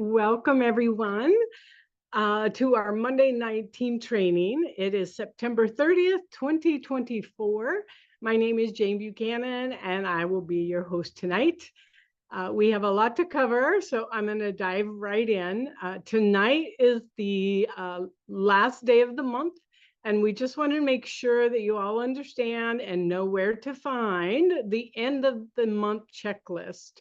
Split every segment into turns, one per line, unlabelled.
Welcome, everyone, to our Monday night team training. It is September 30th, 2024. My name is Jane Buchanan, and I will be your host tonight. We have a lot to cover, so I'm going to dive right in. Tonight is the last day of the month, and we just want to make sure that you all understand and know where to find the end of the month checklist.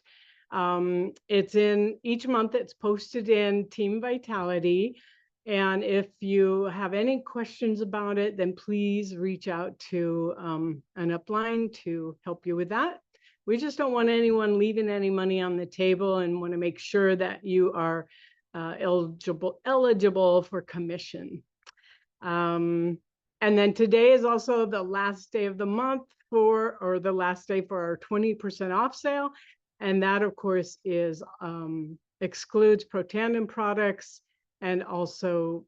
It's in each month, it's posted in Team Vitality. And if you have any questions about it, then please reach out to an upline to help you with that. We just don't want anyone leaving any money on the table and want to make sure that you are eligible for commission. And then today is also the last day of the month or the last day for our 20% off sale. And that, of course, is excludes Protandim products and also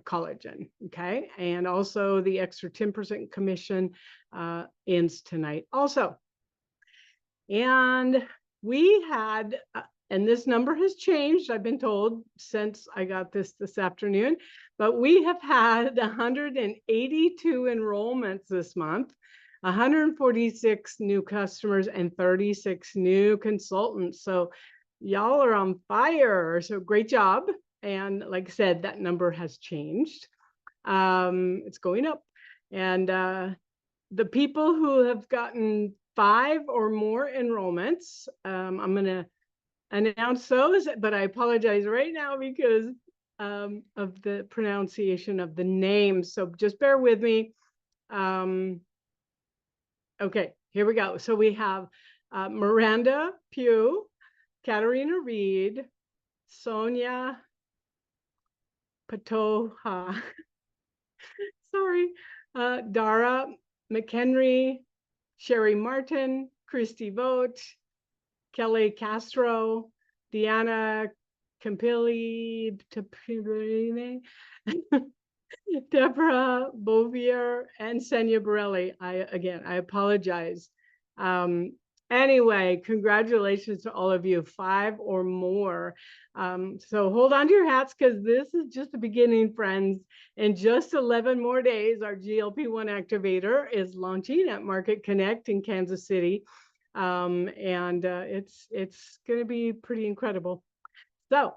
collagen, okay? And also the extra 10% commission ends tonight also. And we had, and this number has changed, I've been told, since I got this afternoon, but we have had 182 enrollments this month. 146 new customers and 36 new consultants. So y'all are on fire. So great job. And like I said, that number has changed. It's going up. And the people who have gotten 5 or more enrollments, I'm going to announce those, but I apologize right now because of the pronunciation of the names. So just bear with me. Okay, here we go. So we have Miranda Pugh, Katarina Reed, Sonia Patoha, sorry, Dara McHenry, Sherry Martin, Christi Vogt, Kelly Castro, Deanna Campilli, Deborah Bovier, and Senya Borelli. I apologize. Anyway, congratulations to all of you, 5 or more. So hold on to your hats because this is just the beginning, friends. In just 11 more days, our GLP-1 activator is launching at Market Connect in Kansas City. And it's going to be pretty incredible. So,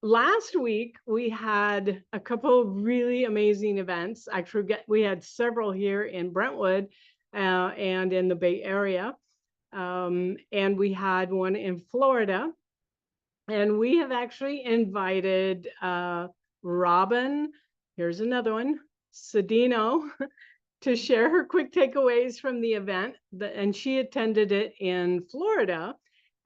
last week, we had a couple of really amazing events. Actually, we had several here in Brentwood and in the Bay Area. And we had one in Florida. And we have actually invited Robin, here's another one, Cedino, to share her quick takeaways from the event. And she attended it in Florida.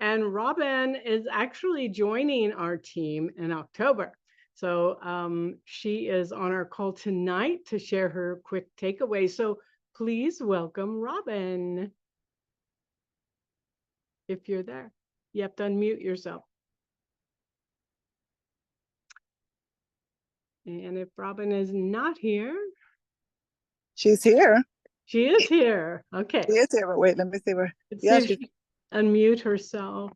And Robin is actually joining our team in October. So she is on our call tonight to share her quick takeaways. So please welcome Robin. If you're there, you have to unmute yourself. And if Robin is not here.
She's here.
She is here. Okay.
She is here, but wait, let me see where.
Let's see if she unmute herself.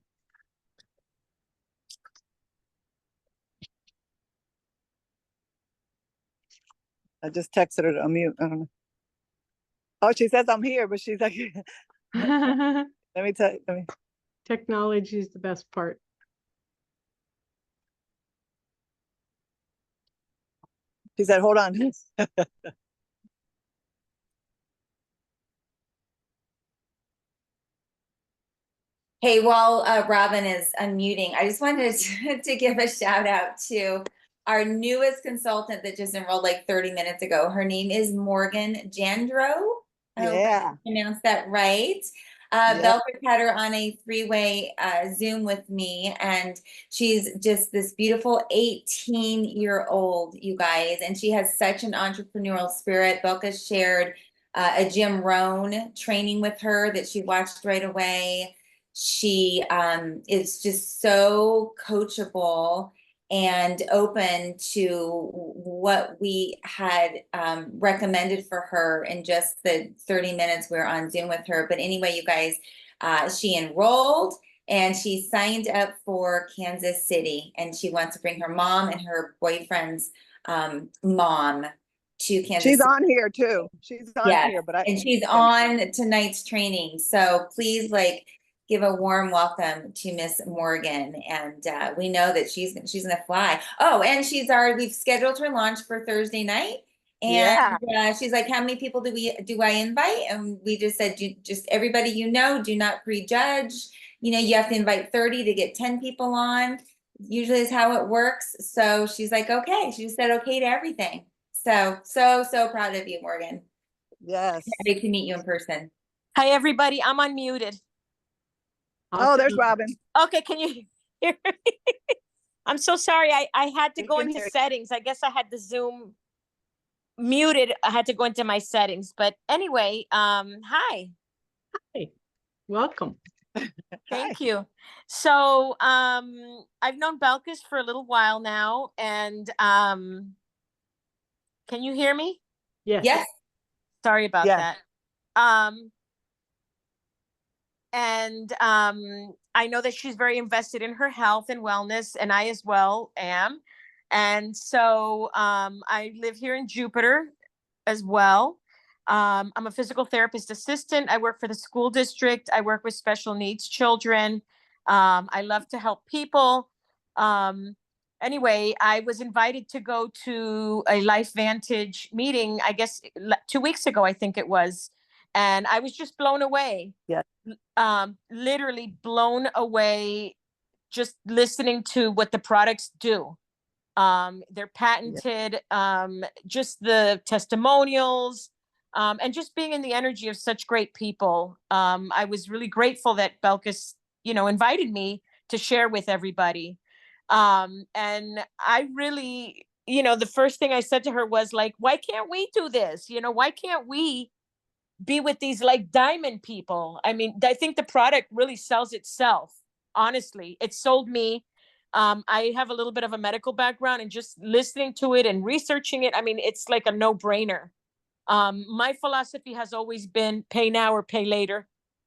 I just texted her to unmute. I don't know. Oh, she says I'm here, but she's like, let me tell you.
Technology is the best part.
She said, hold on.
Hey, while Robin is unmuting, I just wanted to give a shout out to our newest consultant that just enrolled like 30 minutes ago. Her name is Morgan Jandro. I hope I pronounced that right. Belford had her on a 3-way Zoom with me, and she's just this beautiful 18-year-old, you guys, and she has such an entrepreneurial spirit. Belka shared a Jim Rohn training with her that she watched right away. She is just so coachable and open to what we had recommended for her in just the 30 minutes we were on Zoom with her. But anyway, you guys, she enrolled. and she signed up for Kansas City, and she wants to bring her mom and her boyfriend's mom to Kansas
She's
City.
on here too. She's on
Yeah,
here, but I
and she's on tonight's training. So please, like, give a warm welcome to Miss Morgan. And we know that she's gonna fly. Oh, and we've scheduled her launch for Thursday night. And she's like, how many people do I invite? And we just said, just everybody you know, do not prejudge. You know, you have to invite 30 to get 10 people on. Usually is how it works. So she's like, okay. She just said okay to everything. So proud of you, Morgan.
Yes.
Happy to meet you in person.
Hi, everybody. I'm unmuted.
Oh, there's Robin.
Okay, can you hear me? I'm so sorry. I had to
We
go
can
into
hear you.
settings. I guess I had the Zoom muted. I had to go into my settings. But anyway, hi.
Welcome.
Thank you. So I've known Belkis for a little while now, and can you hear me?
Yes.
Yes.
Sorry about
Yeah.
that. And I know that she's very invested in her health and wellness, and I as well am. And so I live here in Jupiter as well. I'm a physical therapist assistant. I work for the school district. I work with special needs children. I love to help people. Anyway, I was invited to go to a Life Vantage meeting, I guess 2 weeks ago, I think it was. And I was just blown away.
Yeah.
Literally blown away just listening to what the products do. They're patented, just the testimonials, and just being in the energy of such great people. I was really grateful that Belkis, invited me to share with everybody. And I really, the first thing I said to her was like, why can't we do this? Why can't we be with these like diamond people? I mean, I think the product really sells itself. Honestly, it sold me. I have a little bit of a medical background, and just listening to it and researching it, I mean, it's like a no-brainer. My philosophy has always been pay now or pay later.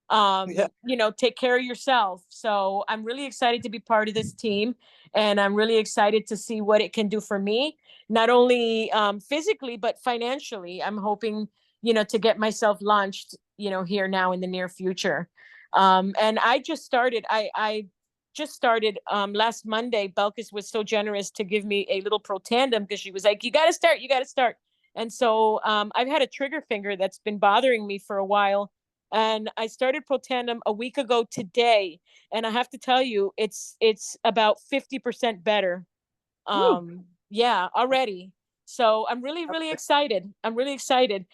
Take care of yourself. So I'm really excited to be part of this team, and I'm really excited to see what it can do for me, not only physically, but financially. I'm hoping, to get myself launched, here now in the near future. And I just started, I just started last Monday. Belkis was so generous to give me a little Protandim, because she was like, you got to start. And so I've had a trigger finger that's been bothering me for a while. And I started Protandim a week ago today. And I have to tell you, it's about 50% better. Yeah, already. So I'm really, really excited. I'm really excited.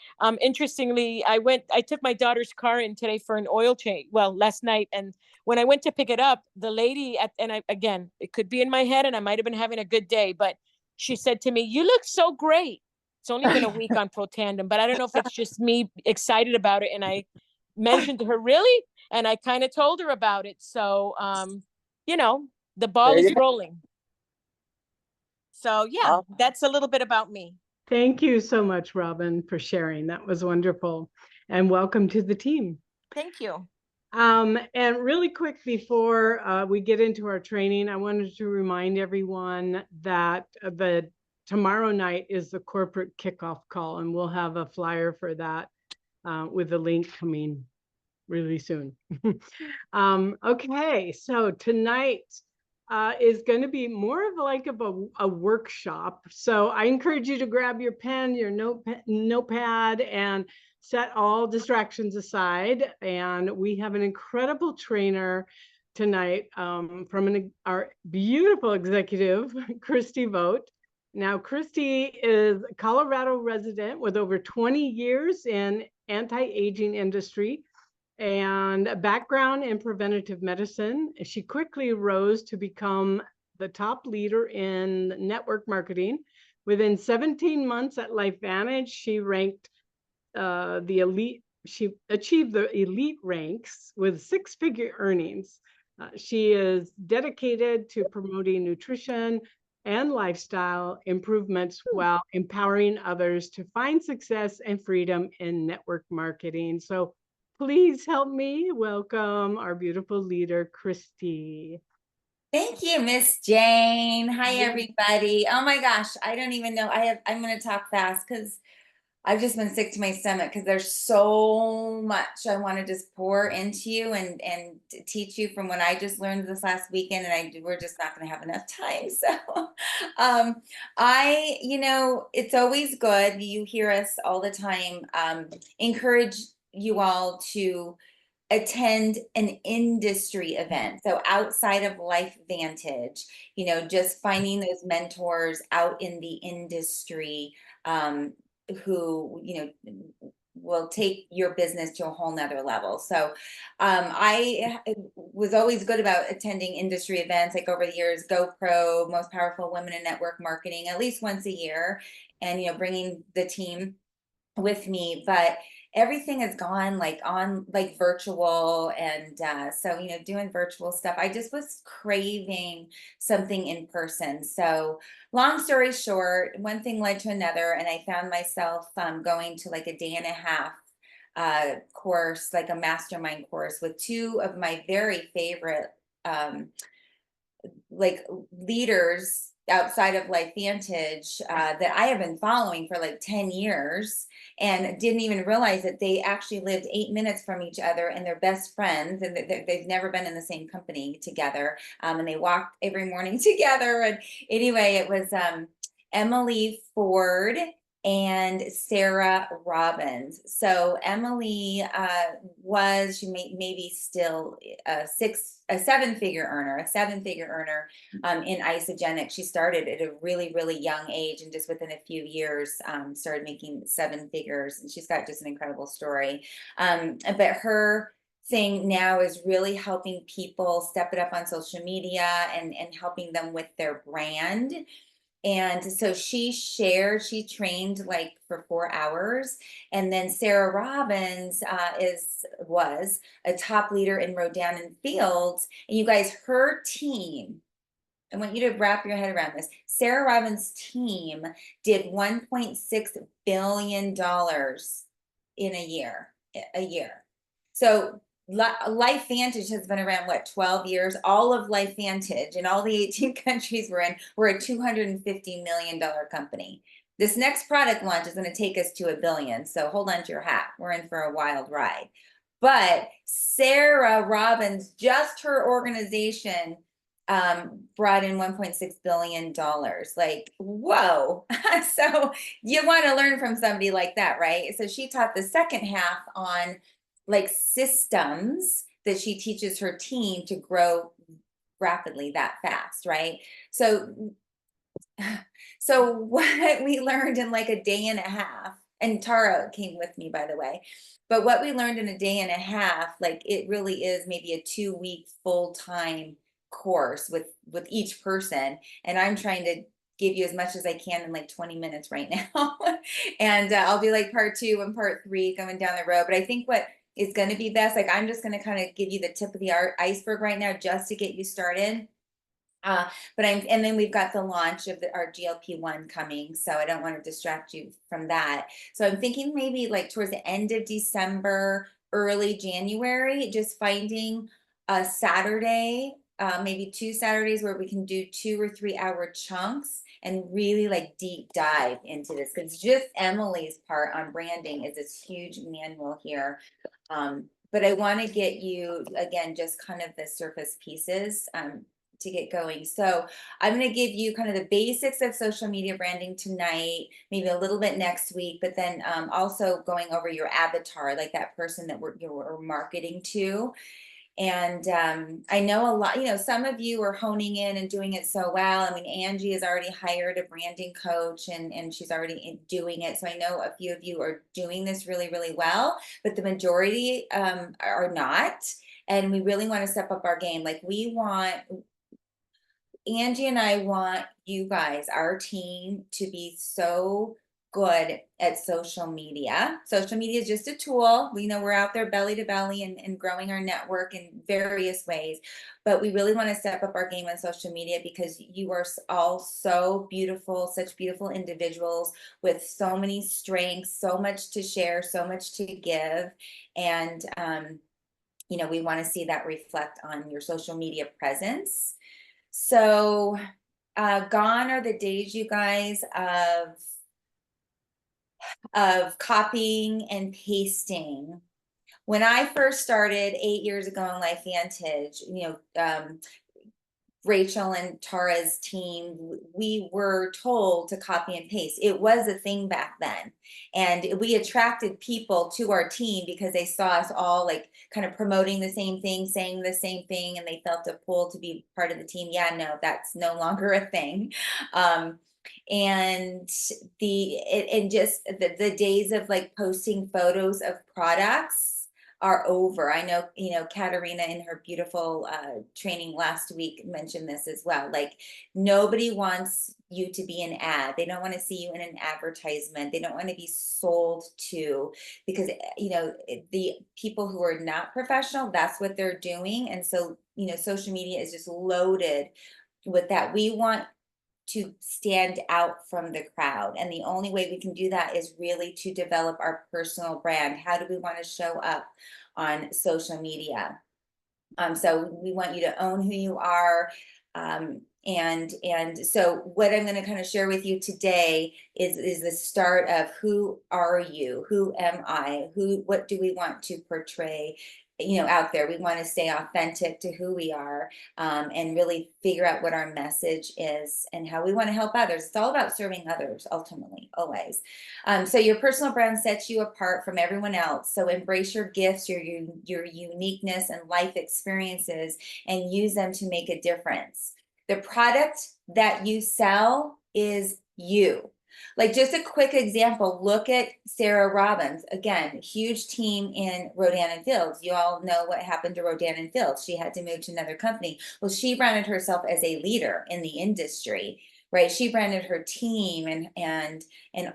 Interestingly, I took my daughter's car in today for an oil change. Well, last night. And when I went to pick it up, the lady again, it could be in my head and I might've been having a good day, but she said to me, you look so great. It's only been a week on Protandim, but I don't know if it's just me excited about it. And I mentioned to her, really? And I kind of told her about it. So, the ball is rolling. So yeah, that's a little bit about me.
Thank you so much, Robin, for sharing. That was wonderful. And welcome to the team.
Thank you.
And really quick, before we get into our training, I wanted to remind everyone that tomorrow night is the corporate kickoff call, and we'll have a flyer for that with a link coming really soon. Okay, so tonight is going to be more of like a workshop. So I encourage you to grab your pen, your notepad, and set all distractions aside. And we have an incredible trainer tonight from our beautiful executive, Christi Vogt. Now, Christi is a Colorado resident with over 20 years in anti-aging industry and a background in preventative medicine. She quickly rose to become the top leader in network marketing. Within 17 months at LifeVantage, she ranked the elite. She achieved the elite ranks with six-figure earnings. She is dedicated to promoting nutrition and lifestyle improvements while empowering others to find success and freedom in network marketing. So please help me welcome our beautiful leader, Christi.
Thank you, Miss Jane. Hi,
Yeah.
everybody. Oh my gosh, I don't even know. I'm going to talk fast because I've just been sick to my stomach because there's so much I want to just pour into you and teach you from what I just learned this last weekend, and we're just not going to have enough time. So, it's always good. You hear us all the time. Encourage you all to attend an industry event. So outside of Life Vantage, just finding those mentors out in the industry, who, will take your business to a whole nother level. So I was always good about attending industry events, like over the years, GoPro, Most Powerful Women in Network Marketing, at least once a year, and bringing the team with me. But everything has gone like virtual, and so doing virtual stuff, I just was craving something in person. So long story short, one thing led to another, and I found myself going to like a day and a half course, like a mastermind course with two of my very favorite like leaders outside of Life Vantage that I have been following for like 10 years, and didn't even realize that they actually lived 8 minutes from each other, and they're best friends, and they've never been in the same company together, and they walk every morning together. And anyway, it was Emily Ford and Sarah Robbins. So Emily she maybe still a seven-figure earner in isogenic. She started at a really, really young age, and just within a few years started making 7 figures. And she's got just an incredible story. But her thing now is really helping people step it up on social media and helping them with their brand. And so she trained like for 4 hours. And then Sarah Robbins was a top leader in Rodan and Fields. And you guys, her team, I want you to wrap your head around this. Sarah Robbins' team did $1.6 billion in a year. So Life Vantage has been around, what, 12 years? All of Life Vantage and all the 18 countries we're in, we're a $250 million company. This next product launch is going to take us to $1 billion. So hold on to your hat. We're in for a wild ride. But Sarah Robbins, just her organization, brought in $1.6 billion. Like, whoa. So you want to learn from somebody like that, right? So she taught the second half on like systems that she teaches her team to grow rapidly that fast, right? So what we learned in like a day and a half, and Tara came with me, by the way, but what we learned in a day and a half, like it really is maybe a 2-week full-time course with each person. And I'm trying to give you as much as I can in like 20 minutes right now. And I'll be like part 2 and part 3 going down the road. But I think what is going to be best, like I'm just going to kind of give you the tip of the iceberg right now just to get you started. And then we've got the launch of our GLP-1 coming, so I don't want to distract you from that. So I'm thinking maybe like towards the end of December, early January, just finding a Saturday, maybe 2 Saturdays where we can do 2 or 3 hour chunks and really like deep dive into this, because just Emily's part on branding is this huge manual here. But I want to get you, again, just kind of the surface pieces to get going. So I'm going to give you kind of the basics of social media branding tonight, maybe a little bit next week, but then also going over your avatar, like that person that you're marketing to. And I know a lot, some of you are honing in and doing it so well. I mean, Angie has already hired a branding coach and she's already doing it. So I know a few of you are doing this really, really well, but the majority are not. And we really want to step up our game. Like Angie and I want you guys, our team, to be so good at social media. Social media is just a tool. We know we're out there belly to belly and growing our network in various ways, but we really want to step up our game on social media because you are all so beautiful, such beautiful individuals with so many strengths, so much to share, so much to give. And, you know, we want to see that reflect on your social media presence. So, gone are the days, you guys, of copying and pasting. When I first started 8 years ago in LifeVantage, you know, Rachel and Tara's team, we were told to copy and paste. It was a thing back then. And we attracted people to our team because they saw us all like kind of promoting the same thing, saying the same thing, and they felt a pull to be part of the team. Yeah, no, that's no longer a thing. And just the days of like posting photos of products are over. I know, you know, Katarina in her beautiful training last week mentioned this as well. Like, nobody wants you to be an ad. They don't want to see you in an advertisement. They don't want to be sold to, because, you know, the people who are not professional, that's what they're doing. And so, you know, social media is just loaded with that. We want to stand out from the crowd. And the only way we can do that is really to develop our personal brand. How do we want to show up on social media? So we want you to own who you are. And so what I'm going to kind of share with you today is the start of who are you? Who am I? What do we want to portray, you know, out there? We want to stay authentic to who we are, and really figure out what our message is and how we want to help others. It's all about serving others ultimately, always. So your personal brand sets you apart from everyone else. So embrace your gifts, your uniqueness and life experiences, and use them to make a difference. The product that you sell is you. Like, just a quick example, look at Sarah Robbins. Again, huge team in Rodan and Fields. You all know what happened to Rodan and Fields. She had to move to another company. Well, she branded herself as a leader in the industry, right? She branded her team and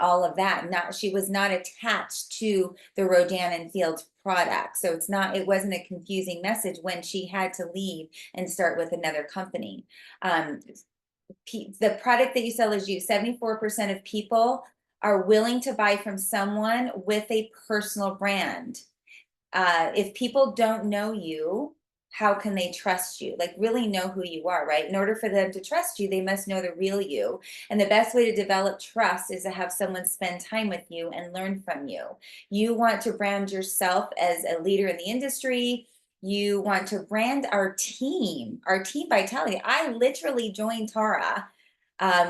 all of that. She was not attached to the Rodan and Fields product. So it wasn't a confusing message when she had to leave and start with another company. The product that you sell is you. 74% of people are willing to buy from someone with a personal brand. If people don't know you, how can they trust you? Like, really know who you are, right? In order for them to trust you, they must know the real you. And the best way to develop trust is to have someone spend time with you and learn from you. You want to brand yourself as a leader in the industry. You want to brand our team vitality. I literally joined Tara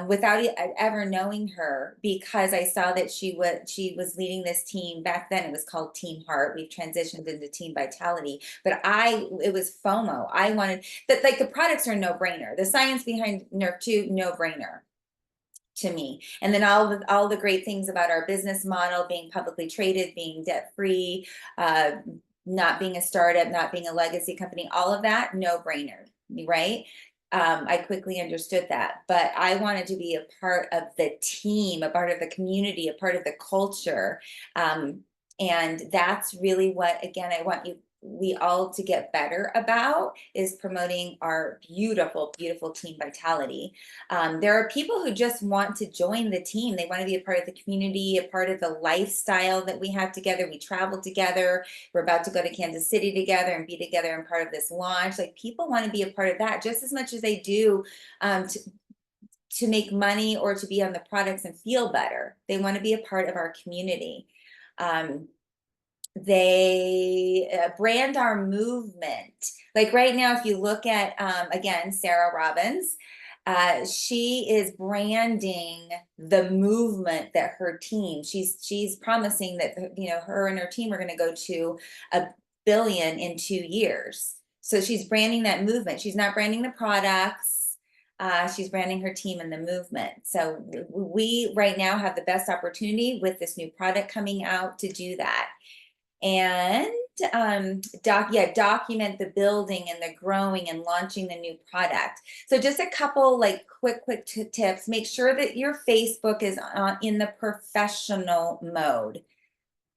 without ever knowing her, because I saw that she was leading this team. Back then it was called Team Heart. We've transitioned into Team Vitality, but it was FOMO. I wanted that, like, the products are a no-brainer. The science behind Nerve 2, no-brainer to me. And then all the great things about our business model, being publicly traded, being debt-free, not being a startup, not being a legacy company, all of that, no-brainer, right? I quickly understood that, but I wanted to be a part of the team, a part of the community, a part of the culture. And that's really what, again, I want we all to get better about, is promoting our beautiful, beautiful team vitality. There are people who just want to join the team. They want to be a part of the community, a part of the lifestyle that we have together. We travel together. We're about to go to Kansas City together and be together and part of this launch. Like, people want to be a part of that just as much as they do to make money or to be on the products and feel better. They want to be a part of our community. They brand our movement. Like, right now, if you look at, again, Sarah Robbins, she is branding the movement that her team, she's promising that, you know, her and her team are going to go to $1 billion in 2 years. So she's branding that movement. She's not branding the products. She's branding her team and the movement. So we right now have the best opportunity with this new product coming out to do that. And document the building and the growing and launching the new product. So just a couple like quick tips. Make sure that your Facebook is in the professional mode.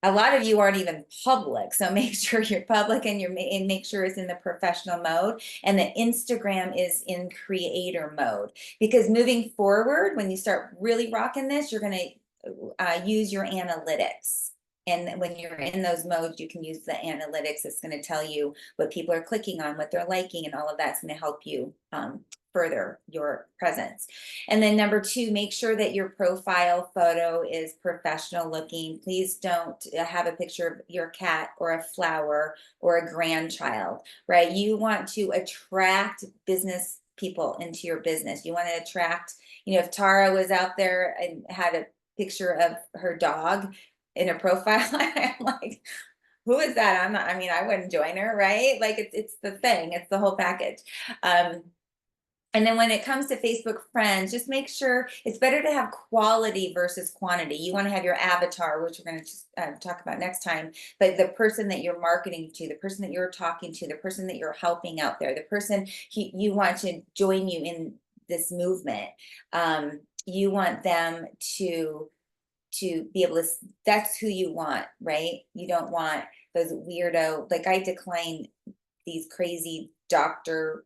A lot of you aren't even public, so make sure you're public and make sure it's in the professional mode, and the Instagram is in creator mode. Because moving forward, when you start really rocking this, you're going to use your analytics. And when you're in those modes, you can use the analytics. It's going to tell you what people are clicking on, what they're liking, and all of that's going to help you further your presence. And then number 2, make sure that your profile photo is professional looking. Please don't have a picture of your cat or a flower or a grandchild, right? You want to attract business people into your business. You want to attract, if Tara was out there and had a picture of her dog in her profile, I'm like, who is that? I wouldn't join her, right? Like it's the thing, it's the whole package. And then when it comes to Facebook friends, just make sure it's better to have quality versus quantity. You want to have your avatar, which we're going to talk about next time, but the person that you're marketing to, the person that you're talking to, the person that you're helping out there, the person you want to join you in this movement. You want them to be able to, that's who you want, right? You don't want those weirdo, like I decline these crazy doctor,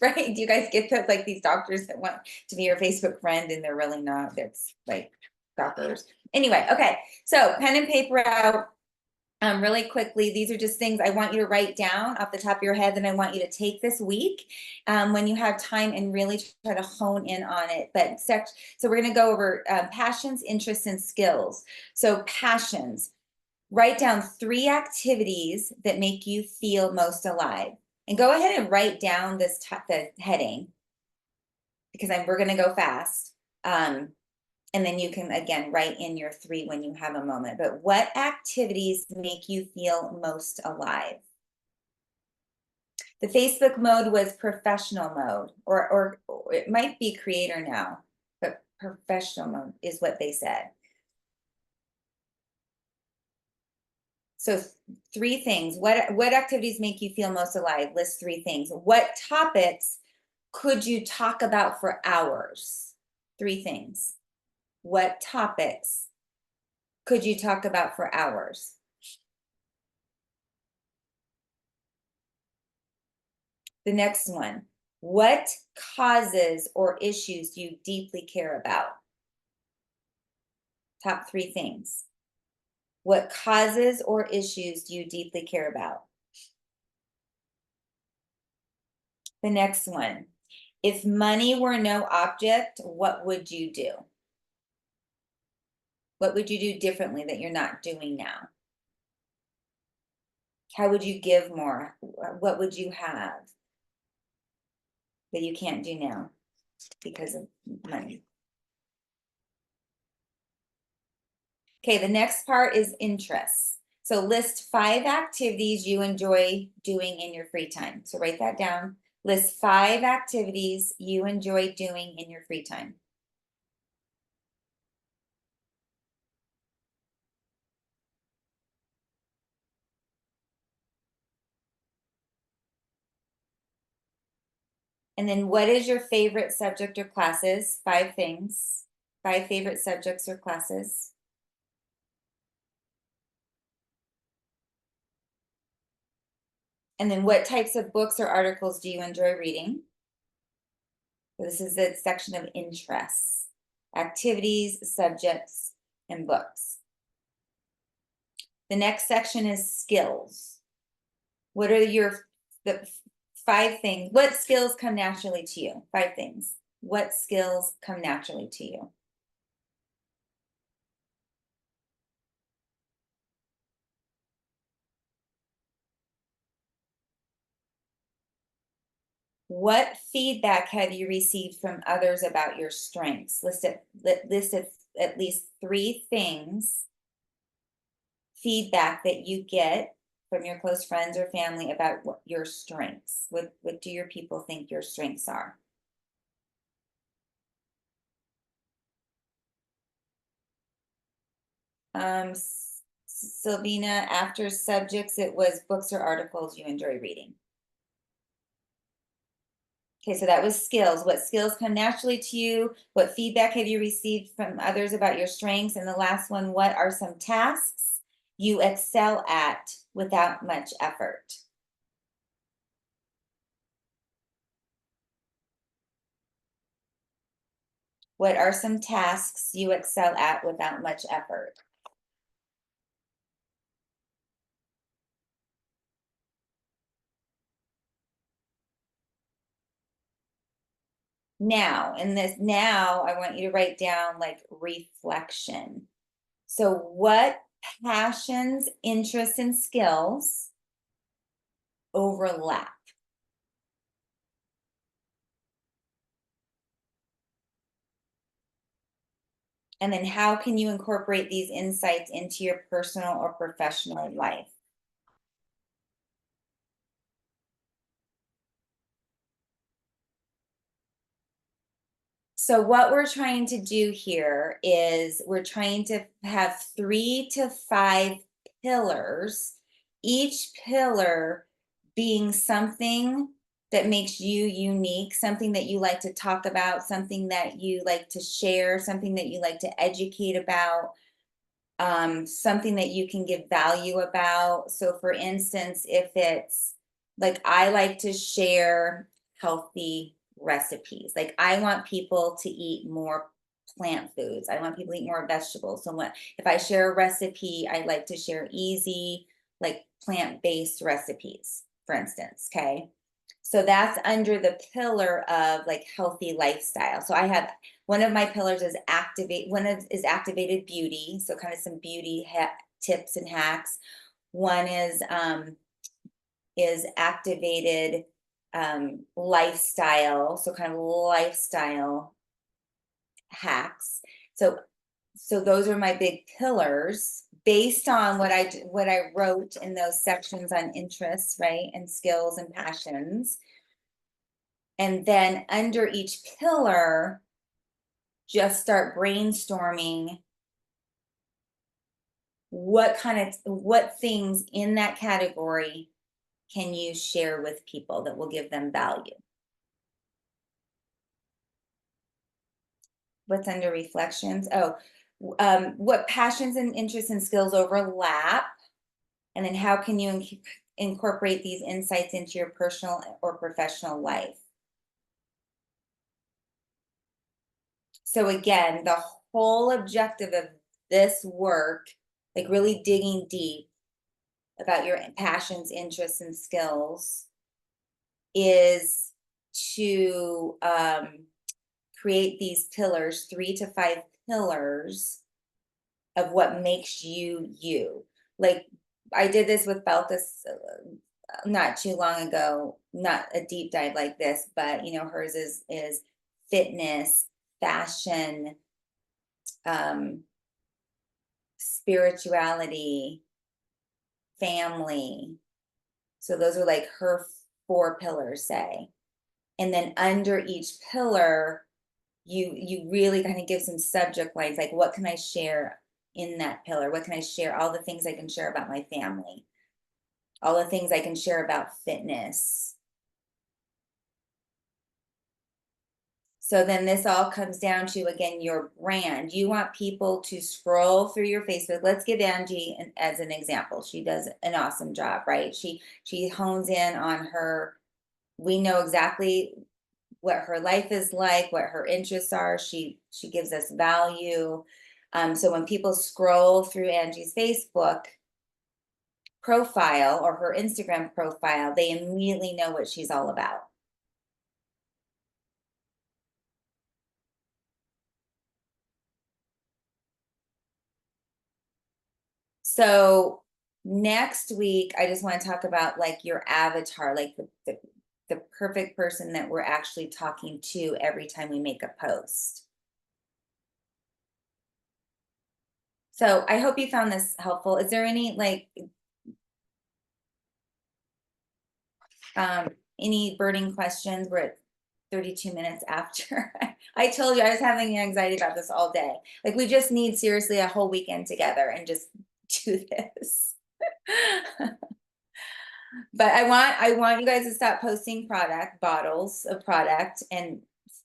right? Do you guys get those, like these doctors that want to be your Facebook friend and they're really not? That's like doctors. Anyway, okay. So pen and paper out. Really quickly, these are just things I want you to write down off the top of your head that I want you to take this week when you have time and really try to hone in on it. But so we're going to go over passions, interests, and skills. So passions, write down 3 activities that make you feel most alive. And go ahead and write down the heading because we're going to go fast. And then you can, again, write in your 3 when you have a moment. But what activities make you feel most alive? The Facebook mode was professional mode, or it might be creator now, but professional mode is what they said. So 3 things. What activities make you feel most alive? List 3 things. What topics could you talk about for hours? 3 things. What topics could you talk about for hours? The next one, what causes or issues do you deeply care about? Top 3 things. What causes or issues do you deeply care about? The next one, if money were no object, what would you do? What would you do differently that you're not doing now? How would you give more? What would you have that you can't do now because of money? Okay, the next part is interests. So list 5 activities you enjoy doing in your free time. So write that down. List 5 activities you enjoy doing in your free time. And then what is your favorite subject or classes? 5 things. 5 favorite subjects or classes. And then what types of books or articles do you enjoy reading? So this is the section of interests, activities, subjects, and books. The next section is skills. What are the 5 things? What skills come naturally to you? 5 things. What skills come naturally to you? What feedback have you received from others about your strengths? List at least 3 things, feedback that you get from your close friends or family about your strengths. What do your people think your strengths are? Sylvina, after subjects, it was books or articles you enjoy reading. Okay, so that was skills. What skills come naturally to you? What feedback have you received from others about your strengths? And the last one, what are some tasks you excel at without much effort? What are some tasks you excel at without much effort? Now, I want you to write down like reflection. So what passions, interests, and skills overlap? And then how can you incorporate these insights into your personal or professional life? So what we're trying to do here is we're trying to have 3 to 5 pillars, each pillar being something that makes you unique, something that you like to talk about, something that you like to share, something that you like to educate about, something that you can give value about. So for instance, if it's like I like to share healthy recipes, like I want people to eat more plant foods. I want people to eat more vegetables. So if I share a recipe, I like to share easy, like plant-based recipes, for instance. Okay. So that's under the pillar of like healthy lifestyle. So I have one of my pillars is activated beauty. So kind of some beauty tips and hacks. One is activated lifestyle. So kind of lifestyle hacks. So those are my big pillars based on what I wrote in those sections on interests, right? And skills and passions. And then under each pillar, just start brainstorming what things in that category can you share with people that will give them value. What's under reflections? Oh, what passions and interests and skills overlap? And then how can you incorporate these insights into your personal or professional life? So again, the whole objective of this work, like really digging deep about your passions, interests, and skills, is to create these pillars, 3 to 5 pillars of what makes you you. Like I did this with Belkis not too long ago, not a deep dive like this, but you know, hers is fitness, fashion, spirituality, family. So those are like her 4 pillars, say. And then under each pillar, you really kind of give some subject lines, like what can I share in that pillar? What can I share? All the things I can share about my family, all the things I can share about fitness. So then this all comes down to, again, your brand. You want people to scroll through your Facebook. Let's give Angie as an example. She does an awesome job, right? She hones in on her, we know exactly what her life is like, what her interests are. She gives us value. So when people scroll through Angie's Facebook profile or her Instagram profile, they immediately know what she's all about. So next week, I just want to talk about like your avatar, like the perfect person that we're actually talking to every time we make a post. So I hope you found this helpful. Is there any like any burning questions? We're at 32 minutes after. I told you I was having anxiety about this all day. Like we just need seriously a whole weekend together and just do this. But I want you guys to stop posting bottles of product, and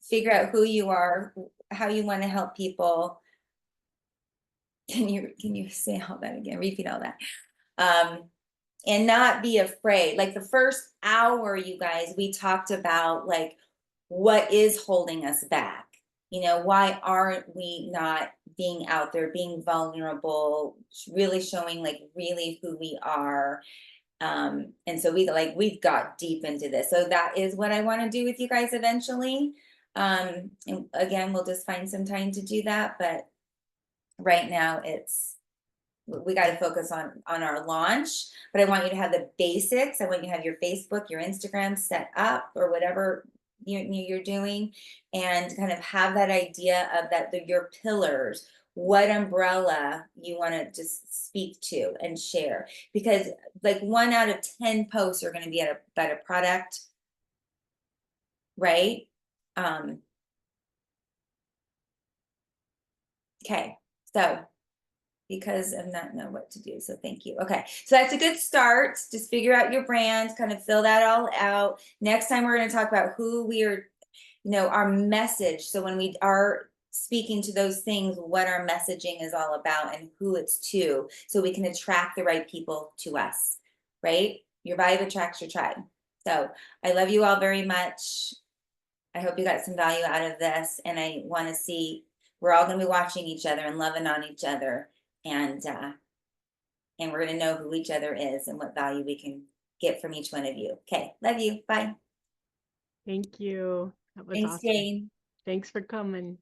figure out who you are, how you want to help people. Can you say all that again? Repeat all that. And not be afraid. Like the first hour, you guys, we talked about like what is holding us back. You know, why aren't we not being out there, being vulnerable, really showing like really who we are. And so we've got deep into this. So that is what I want to do with you guys eventually. And again, we'll just find some time to do that. But right now we got to focus on our launch. But I want you to have the basics. I want you to have your Facebook, your Instagram set up, or whatever you're doing, and kind of have that idea of your pillars, what umbrella you want to just speak to and share, because like 1 out of 10 posts are going to be about a product, right? Okay, so because of not know what to do, so thank you. Okay, so that's a good start. Just figure out your brand, kind of fill that all out. Next time we're going to talk about who we are, our message. So when we are speaking to those things, what our messaging is all about and who it's to, so we can attract the right people to us, right? Your vibe attracts your tribe. So I love you all very much. I hope you got some value out of this, and I want to see, we're all going to be watching each other and loving on each other, and we're going to know who each other is and what value we can get from each one of you. Okay, love you. Bye.
Thank you. That was
Thanks,
awesome.
Jane.
Thanks for coming.